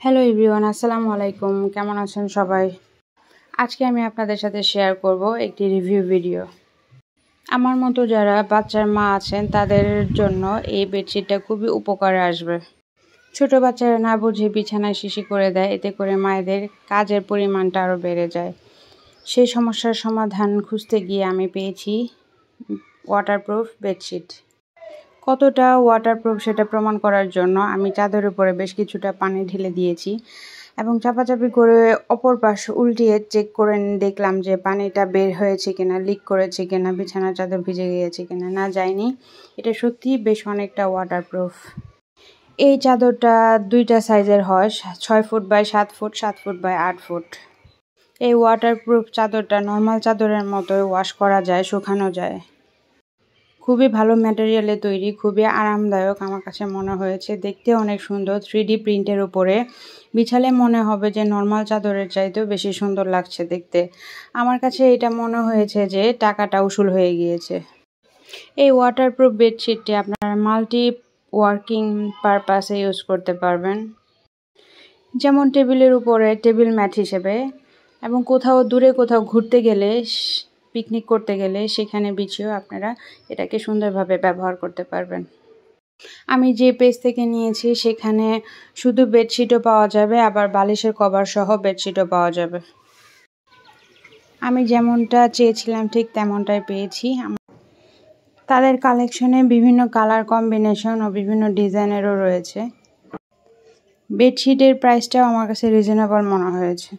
Hello everyone, আসসালামু আলাইকুম। কেমন আছেন সবাই? আজকে আমি আপনাদের সাথে শেয়ার করব একটি রিভিউ ভিডিও। আমার মতো যারা বাচ্চার মা আছেন তাদের জন্য এই বেডশিটটা খুবই উপকারে আসবে। ছোট বাচ্চারা না বুঝে বিছানায় শিশি করে দেয়, এতে করে মায়েদের কাজের পরিমাণটা আরও বেড়ে যায়। সেই সমস্যার সমাধান খুঁজতে গিয়ে আমি পেয়েছি ওয়াটারপ্রুফ বেডশিট। কতটা ওয়াটারপ্রুফ সেটা প্রমাণ করার জন্য আমি চাদরের উপরে বেশ কিছুটা পানি ঢেলে দিয়েছি এবং চাপাচাপি করে অপর পাশ উল্টিয়ে চেক করে দেখলাম যে পানিটা বের হয়েছে কিনা, লিক করেছে কিনা, বিছানার চাদর ভিজে গিয়েছে কিনা। না, যায়নি। এটা সত্যিই বেশ অনেকটা ওয়াটারপ্রুফ। এই চাদরটা দুইটা সাইজের হয়, 6 foot by 7 foot, 7 foot by 8 foot. এই ওয়াটারপ্রুফ চাদরটা নর্মাল চাদরের মতোই ওয়াশ করা যায়, শুকানো যায়। খুবই ভালো ম্যাটেরিয়ালে তৈরি, খুবই আরামদায়ক আমার কাছে মনে হয়েছে। দেখতে অনেক সুন্দর, 3D প্রিন্টের উপরে বিছালে মনে হবে যে নর্মাল চাদরের চাইতেও বেশি সুন্দর লাগছে দেখতে। আমার কাছে এটা মনে হয়েছে যে টাকাটা উসুল হয়ে গিয়েছে। এই ওয়াটারপ্রুফ বেডশিটটি আপনারা মাল্টি ওয়ার্কিং পারপাসে ইউজ করতে পারবেন, যেমন টেবিলের উপরে টেবিল ম্যাট হিসেবে, এবং কোথাও দূরে কোথাও ঘুরতে গেলে, পিকনিক করতে গেলে সেখানে বিছিয়েও আপনারা এটাকে সুন্দরভাবে ব্যবহার করতে পারবেন। আমি যে পেজ থেকে নিয়েছি সেখানে শুধু বেডশিটও পাওয়া যাবে, আবার বালিশের কভার সহ বেডশিটও পাওয়া যাবে। আমি যেমনটা চেয়েছিলাম ঠিক তেমনটাই পেয়েছি। তাদের কালেকশনে বিভিন্ন কালার কম্বিনেশন ও বিভিন্ন ডিজাইনেরও রয়েছে। বেডশিটের প্রাইসটাও আমার কাছে রিজনেবল মনে হয়েছে।